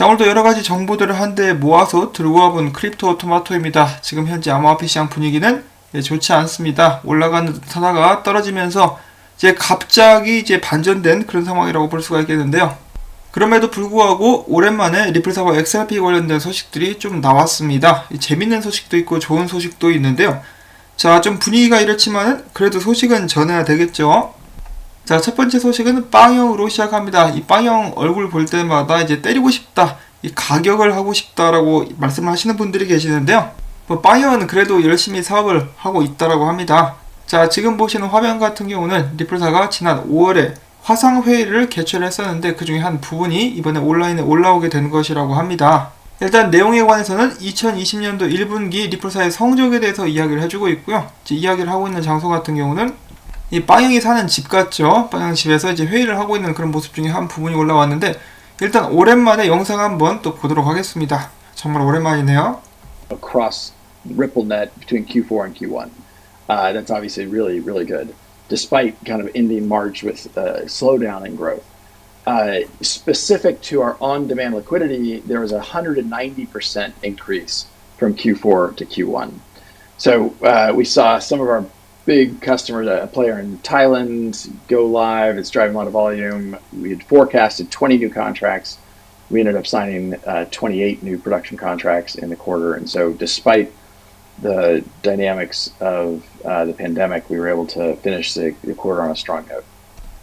자, 오늘도 여러가지 정보들을 한데 모아서 들고 와본 크립토 토마토입니다. 지금 현재 암호화폐 시장 분위기는 좋지 않습니다. 올라가는 듯 하다가 떨어지면서 이제 갑자기 반전된 그런 상황이라고 볼 수가 있겠는데요. 그럼에도 불구하고 오랜만에 리플사와 XRP 관련된 소식들이 좀 나왔습니다. 재밌는 소식도 있고 좋은 소식도 있는데요. 자, 좀 분위기가 이렇지만은 그래도 소식은 전해야 되겠죠. 자, 첫 번째 소식은 빵형으로 시작합니다. 이 빵형 얼굴 볼 때마다 이제 때리고 싶다, 이 가격을 하고 싶다라고 말씀하시는 분들이 계시는데요. 빵형은 그래도 열심히 사업을 하고 있다라고 합니다. 자, 지금 보시는 화면 같은 경우는 리플사가 지난 5월에 화상회의를 개최를 했었는데 그 중에 한 부분이 이번에 온라인에 올라오게 된 것이라고 합니다. 일단 내용에 관해서는 2020년도 1분기 리플사의 성적에 대해서 이야기를 해주고 있고요. 이야기를 하고 있는 장소 같은 경우는 이 빵형이 사는 집 같죠. 빵형 집에서 이제 회의를 하고 있는 그런 모습 중에 한 부분이 올라왔는데 일단 오랜만에 영상 한번 또 보도록 하겠습니다. 정말 오랜만이네요. Across RippleNet between Q4 and Q1. That's obviously really good, despite kind of ending March with a slowdown in growth. Specific to our on-demand liquidity, there was a 190% increase from Q4 to Q1. So we saw some of our big customers, a player in Thailand, go live. It's driving a lot of volume. We had forecasted 20 new contracts. We ended up signing 28 new production contracts in the quarter. And so despite the dynamics of the pandemic, we were able to finish the quarter on a strong note.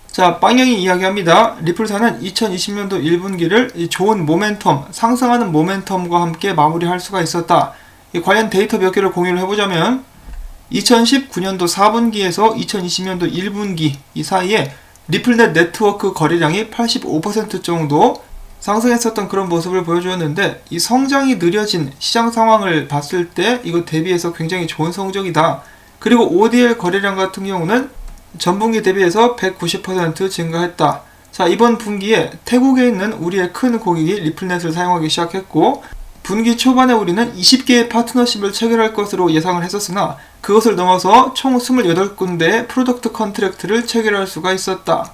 자, 빵형이 이야기합니다. 리플사는 2020년도 1분기를 좋은 모멘텀, 상승하는 모멘텀과 함께 마무리할 수가 있었다. 이 관련 데이터 몇 개를 공유를 해보자면 2019년도 4분기에서 2020년도 1분기 이 사이에 리플넷 네트워크 거래량이 85% 정도 상승했었던 그런 모습을 보여주었는데 이 성장이 느려진 시장 상황을 봤을 때 이거 대비해서 굉장히 좋은 성적이다. 그리고 ODL 거래량 같은 경우는 전분기 대비해서 190% 증가했다. 자, 이번 분기에 태국에 있는 우리의 큰 고객이 리플넷을 사용하기 시작했고 분기 초반에 우리는 20개의 파트너십을 체결할 것으로 예상을 했었으나 그것을 넘어서 총 28군데의 프로덕트 컨트랙트를 체결할 수가 있었다.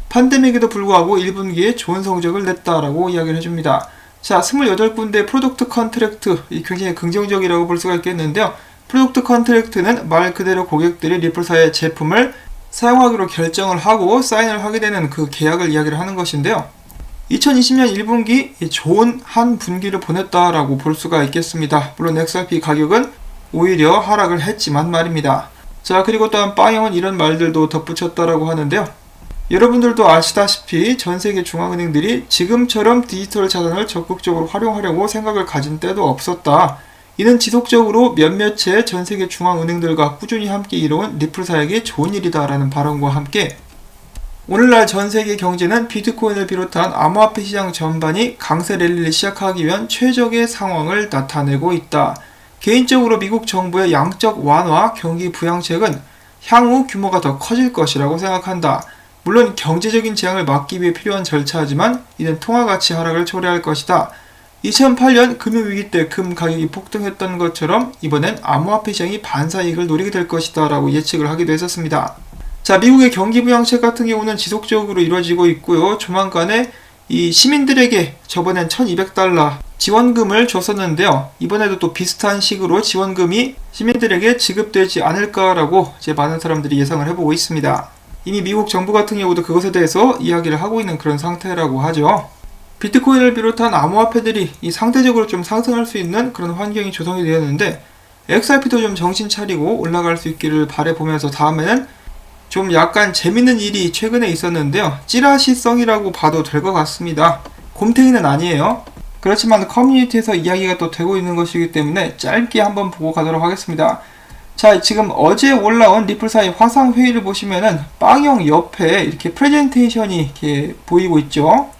팬데믹에도 불구하고 1분기에 좋은 성적을 냈다라고 이야기를 해줍니다. 자, 28군데의 프로덕트 컨트랙트, 굉장히 긍정적이라고 볼 수가 있겠는데요. 프로덕트 컨트랙트는 말 그대로 고객들이 리플사의 제품을 사용하기로 결정을 하고 사인을 하게 되는 그 계약을 이야기를 하는 것인데요. 2020년 1분기 좋은 한 분기를 보냈다라고 볼 수가 있겠습니다. 물론 XRP 가격은 오히려 하락을 했지만 말입니다. 자, 그리고 또한 빵형은 이런 말들도 덧붙였다라고 하는데요. 여러분들도 아시다시피 전세계 중앙은행들이 지금처럼 디지털 자산을 적극적으로 활용하려고 생각을 가진 때도 없었다. 이는 지속적으로 몇몇의 전세계 중앙은행들과 꾸준히 함께 이뤄온 리플사에게 좋은 일이다라는 발언과 함께 오늘날 전세계 경제는 비트코인을 비롯한 암호화폐 시장 전반이 강세 랠리를 시작하기 위한 최적의 상황을 나타내고 있다. 개인적으로 미국 정부의 양적 완화 경기 부양책은 향후 규모가 더 커질 것이라고 생각한다. 물론 경제적인 재앙을 막기 위해 필요한 절차지만 이는 통화가치 하락을 초래할 것이다. 2008년 금융위기 때 금 가격이 폭등했던 것처럼 이번엔 암호화폐 시장이 반사이익을 노리게 될 것이다 라고 예측을 하기도 했었습니다. 자, 미국의 경기 부양책 같은 경우는 지속적으로 이루어지고 있고요. 조만간에 이 시민들에게 저번엔 $1200 지원금을 줬었는데요. 이번에도 또 비슷한 식으로 지원금이 시민들에게 지급되지 않을까라고 이제 많은 사람들이 예상을 해보고 있습니다. 이미 미국 정부 같은 경우도 그것에 대해서 이야기를 하고 있는 그런 상태라고 하죠. 비트코인을 비롯한 암호화폐들이 이 상대적으로 좀 상승할 수 있는 그런 환경이 조성이 되었는데 XRP도 좀 정신 차리고 올라갈 수 있기를 바라보면서 다음에는 좀 약간 재밌는 일이 최근에 있었는데요. 찌라시성이라고 봐도 될 것 같습니다. 곰탱이는 아니에요. 그렇지만 커뮤니티에서 이야기가 또 되고 있는 것이기 때문에 짧게 한번 보고 가도록 하겠습니다. 자, 지금 어제 올라온 리플사의 화상회의를 보시면은 빵형 옆에 이렇게 프레젠테이션이 이렇게 보이고 있죠.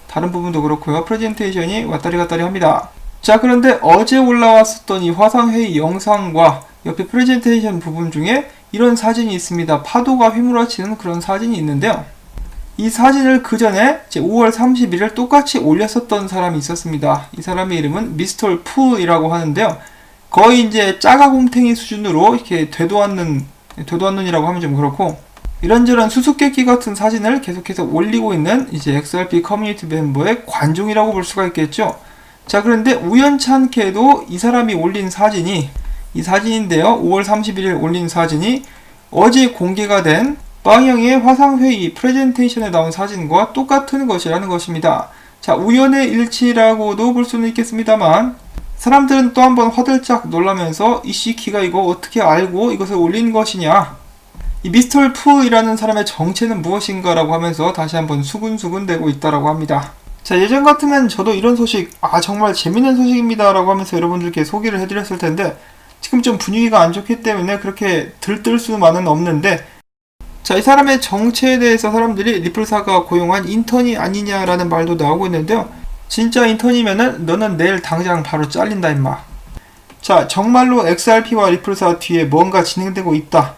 다른 부분도 그렇고요. 프레젠테이션이 왔다리 갔다리 합니다. 자, 그런데 어제 올라왔었던 이 화상회의 영상과 옆에 프레젠테이션 부분 중에 이런 사진이 있습니다. 파도가 휘몰아치는 그런 사진이 있는데요. 이 사진을 그 전에 5월 31일 똑같이 올렸었던 사람이 있었습니다. 이 사람의 이름은 미스터 푸이라고 하는데요. 거의 이제 짜가곰탱이 수준으로 이렇게 되도 않는이라고 하면 좀 그렇고 이런저런 수수께끼 같은 사진을 계속해서 올리고 있는 이제 XRP 커뮤니티 멤버의 관종이라고 볼 수가 있겠죠. 자, 그런데 우연찮게도 이 사람이 올린 사진이 이 사진인데요. 5월 31일 올린 사진이 어제 공개가 된 빵영의 화상회의 프레젠테이션에 나온 사진과 똑같은 것이라는 것입니다. 자, 우연의 일치라고도 볼 수는 있겠습니다만 사람들은 또 한번 화들짝 놀라면서 이 시키가 이거 어떻게 알고 이것을 올린 것이냐, 이 미스터 푸이라는 사람의 정체는 무엇인가 라고 하면서 다시 한번 수군수군 대고 있다라고 합니다. 자, 예전 같으면 저도 이런 소식 정말 재밌는 소식입니다 라고 하면서 여러분들께 소개를 해드렸을 텐데 지금 좀 분위기가 안 좋기 때문에 그렇게 들뜰 수만은 없는데, 자, 이 사람의 정체에 대해서 사람들이 리플사가 고용한 인턴이 아니냐라는 말도 나오고 있는데요. 진짜 인턴이면은 너는 내일 당장 바로 잘린다 임마. 자, 정말로 XRP와 리플사 뒤에 뭔가 진행되고 있다.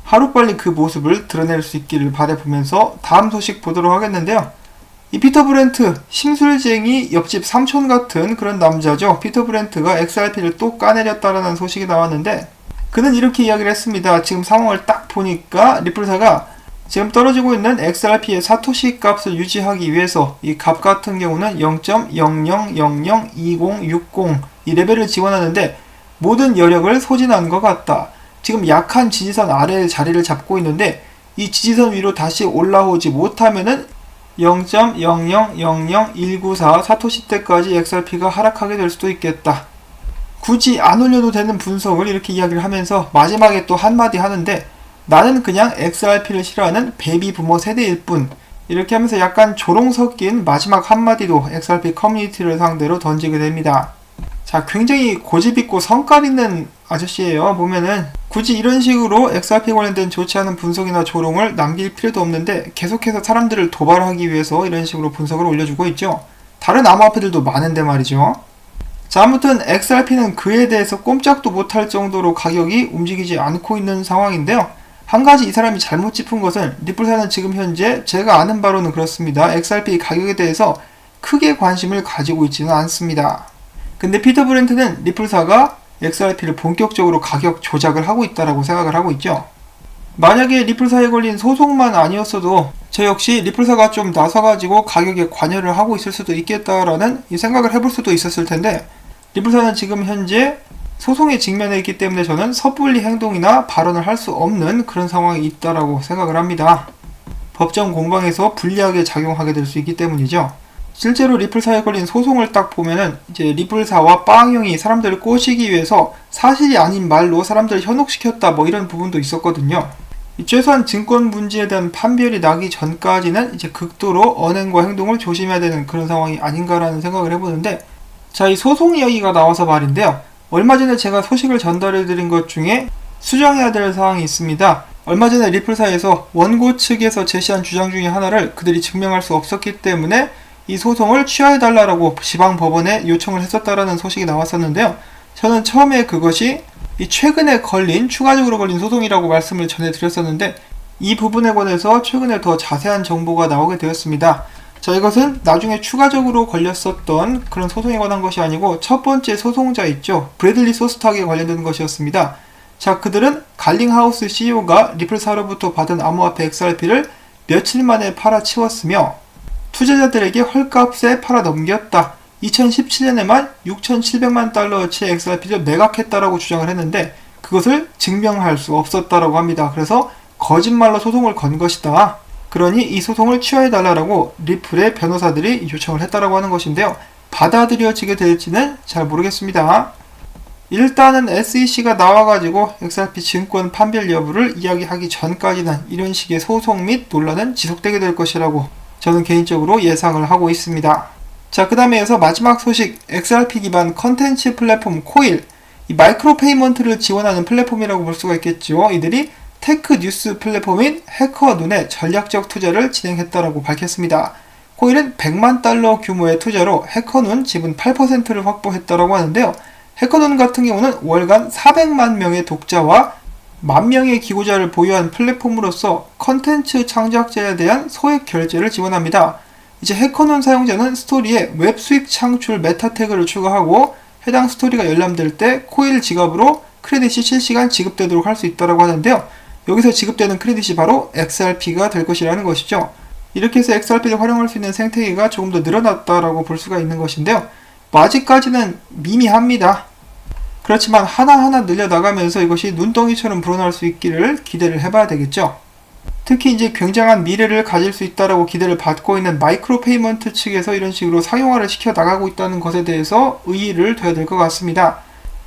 하루빨리 그 모습을 드러낼 수 있기를 바라보면서 다음 소식 보도록 하겠는데요. 이 피터 브렌트, 심술쟁이 옆집 삼촌 같은 그런 남자죠. 피터 브렌트가 XRP를 또 까내렸다라는 소식이 나왔는데 그는 이렇게 이야기를 했습니다. 지금 상황을 딱 보니까 리플사가 지금 떨어지고 있는 XRP의 사토시 값을 유지하기 위해서 이 값 같은 경우는 0.00002060 이 레벨을 지원하는데 모든 여력을 소진한 것 같다. 지금 약한 지지선 아래에 자리를 잡고 있는데 이 지지선 위로 다시 올라오지 못하면은 0.0000194 사토시 때까지 XRP가 하락하게 될 수도 있겠다. 굳이 안 올려도 되는 분석을 이렇게 이야기를 하면서 마지막에 또 한마디 하는데 나는 그냥 XRP를 싫어하는 베이비 부머 세대일 뿐, 이렇게 하면서 약간 조롱 섞인 마지막 한마디도 XRP 커뮤니티를 상대로 던지게 됩니다. 자, 굉장히 고집있고 성깔 있는 아저씨예요. 보면은 굳이 이런 식으로 XRP 관련된 좋지 않은 분석이나 조롱을 남길 필요도 없는데 계속해서 사람들을 도발하기 위해서 이런 식으로 분석을 올려주고 있죠. 다른 암호화폐들도 많은데 말이죠. 자, 아무튼 XRP는 그에 대해서 꼼짝도 못할 정도로 가격이 움직이지 않고 있는 상황인데요. 한 가지 이 사람이 잘못 짚은 것은 리플사는 지금 현재 제가 아는 바로는 그렇습니다. XRP 가격에 대해서 크게 관심을 가지고 있지는 않습니다. 근데 피터 브렌트는 리플사가 XRP를 본격적으로 가격 조작을 하고 있다라고 생각을 하고 있죠. 만약에 리플사에 걸린 소송만 아니었어도 저 역시 리플사가 좀 나서가지고 가격에 관여를 하고 있을 수도 있겠다라는 이 생각을 해볼 수도 있었을 텐데 리플사는 지금 현재 소송에 직면해 있기 때문에 저는 섣불리 행동이나 발언을 할 수 없는 그런 상황이 있다라고 생각을 합니다. 법정 공방에서 불리하게 작용하게 될 수 있기 때문이죠. 실제로 리플사에 걸린 소송을 딱 보면은 이제 리플사와 빵형이 사람들을 꼬시기 위해서 사실이 아닌 말로 사람들을 현혹시켰다 뭐 이런 부분도 있었거든요. 최소한 증권 문제에 대한 판별이 나기 전까지는 이제 극도로 언행과 행동을 조심해야 되는 그런 상황이 아닌가라는 생각을 해보는데, 자, 이 소송 이야기가 나와서 말인데요. 얼마 전에 제가 소식을 전달해드린 것 중에 수정해야 될 사항이 있습니다. 얼마 전에 리플사에서 원고 측에서 제시한 주장 중에 하나를 그들이 증명할 수 없었기 때문에 이 소송을 취하해달라고 지방법원에 요청을 했었다라는 소식이 나왔었는데요. 저는 처음에 그것이 이 최근에 추가적으로 걸린 소송이라고 말씀을 전해드렸었는데 이 부분에 관해서 최근에 더 자세한 정보가 나오게 되었습니다. 자, 이것은 나중에 추가적으로 걸렸었던 그런 소송에 관한 것이 아니고 첫 번째 소송자 있죠. 브래들리 소스탁에 관련된 것이었습니다. 자, 그들은 갈링하우스 CEO가 리플사로부터 받은 암호화폐 XRP를 며칠 만에 팔아치웠으며 투자자들에게 헐값에 팔아 넘겼다. 2017년에만 6,700만 달러어치의 XRP를 매각했다라고 주장을 했는데 그것을 증명할 수 없었다라고 합니다. 그래서 거짓말로 소송을 건 것이다. 그러니 이 소송을 취하해달라고 리플의 변호사들이 요청을 했다라고 하는 것인데요. 받아들여지게 될지는 잘 모르겠습니다. 일단은 SEC가 나와가지고 XRP 증권 판별 여부를 이야기하기 전까지는 이런 식의 소송 및 논란은 지속되게 될 것이라고 저는 개인적으로 예상을 하고 있습니다. 자, 그 다음에 이어서 마지막 소식, XRP 기반 컨텐츠 플랫폼 코일, 이 마이크로 페이먼트를 지원하는 플랫폼이라고 볼 수가 있겠죠. 이들이 테크 뉴스 플랫폼인 해커눈에 전략적 투자를 진행했다라고 밝혔습니다. 코일은 100만 달러 규모의 투자로 해커눈 지분 8%를 확보했다라고 하는데요. 해커눈 같은 경우는 월간 400만 명의 독자와 10,000명의 기고자를 보유한 플랫폼으로서 컨텐츠 창작자에 대한 소액 결제를 지원합니다. 이제 해커눈 사용자는 스토리에 웹 수익 창출 메타 태그를 추가하고 해당 스토리가 열람될 때 코일 지갑으로 크레딧이 실시간 지급되도록 할 수 있다고 하는데요. 여기서 지급되는 크레딧이 바로 XRP가 될 것이라는 것이죠. 이렇게 해서 XRP를 활용할 수 있는 생태계가 조금 더 늘어났다라고 볼 수가 있는 것인데요. 뭐 아직까지는 미미합니다. 그렇지만 하나하나 늘려나가면서 이것이 눈덩이처럼 불어날 수 있기를 기대를 해봐야 되겠죠. 특히 이제 굉장한 미래를 가질 수 있다라고 기대를 받고 있는 마이크로 페이먼트 측에서 이런 식으로 상용화를 시켜 나가고 있다는 것에 대해서 의의를 둬야 될 것 같습니다.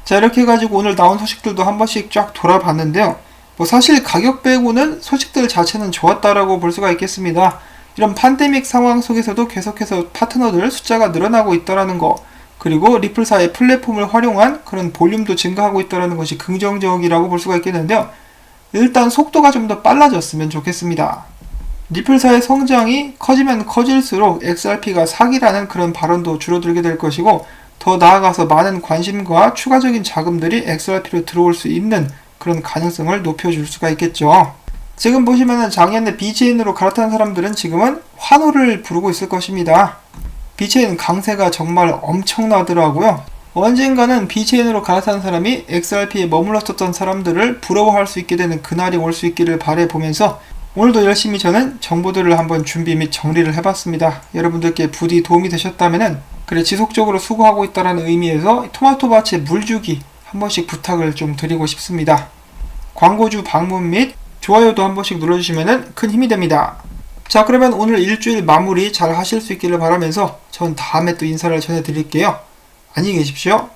자, 이렇게 해가지고 오늘 나온 소식들도 한 번씩 쫙 돌아봤는데요. 뭐 사실 가격 빼고는 소식들 자체는 좋았다라고 볼 수가 있겠습니다. 이런 팬데믹 상황 속에서도 계속해서 파트너들 숫자가 늘어나고 있다라는 거, 그리고 리플사의 플랫폼을 활용한 그런 볼륨도 증가하고 있다는 것이 긍정적이라고 볼 수가 있겠는데요. 일단 속도가 좀 더 빨라졌으면 좋겠습니다. 리플사의 성장이 커지면 커질수록 XRP가 사기라는 그런 발언도 줄어들게 될 것이고, 더 나아가서 많은 관심과 추가적인 자금들이 XRP로 들어올 수 있는 그런 가능성을 높여줄 수가 있겠죠. 지금 보시면은 작년에 BCN으로 갈아탄 사람들은 지금은 환호를 부르고 있을 것입니다. BCN 강세가 정말 엄청나더라고요. 언젠가는 BCN으로 갈아탄 사람이 XRP에 머물렀었던 사람들을 부러워할 수 있게 되는 그날이 올 수 있기를 바라보면서 오늘도 열심히 저는 정보들을 한번 준비 및 정리를 해봤습니다. 여러분들께 부디 도움이 되셨다면은 그래 지속적으로 수고하고 있다는 의미에서 토마토밭에 물주기 한 번씩 부탁을 좀 드리고 싶습니다. 광고주 방문 및 좋아요도 한 번씩 눌러주시면 큰 힘이 됩니다. 자, 그러면 오늘 일주일 마무리 잘 하실 수 있기를 바라면서 전 다음에 또 인사를 전해드릴게요. 안녕히 계십시오.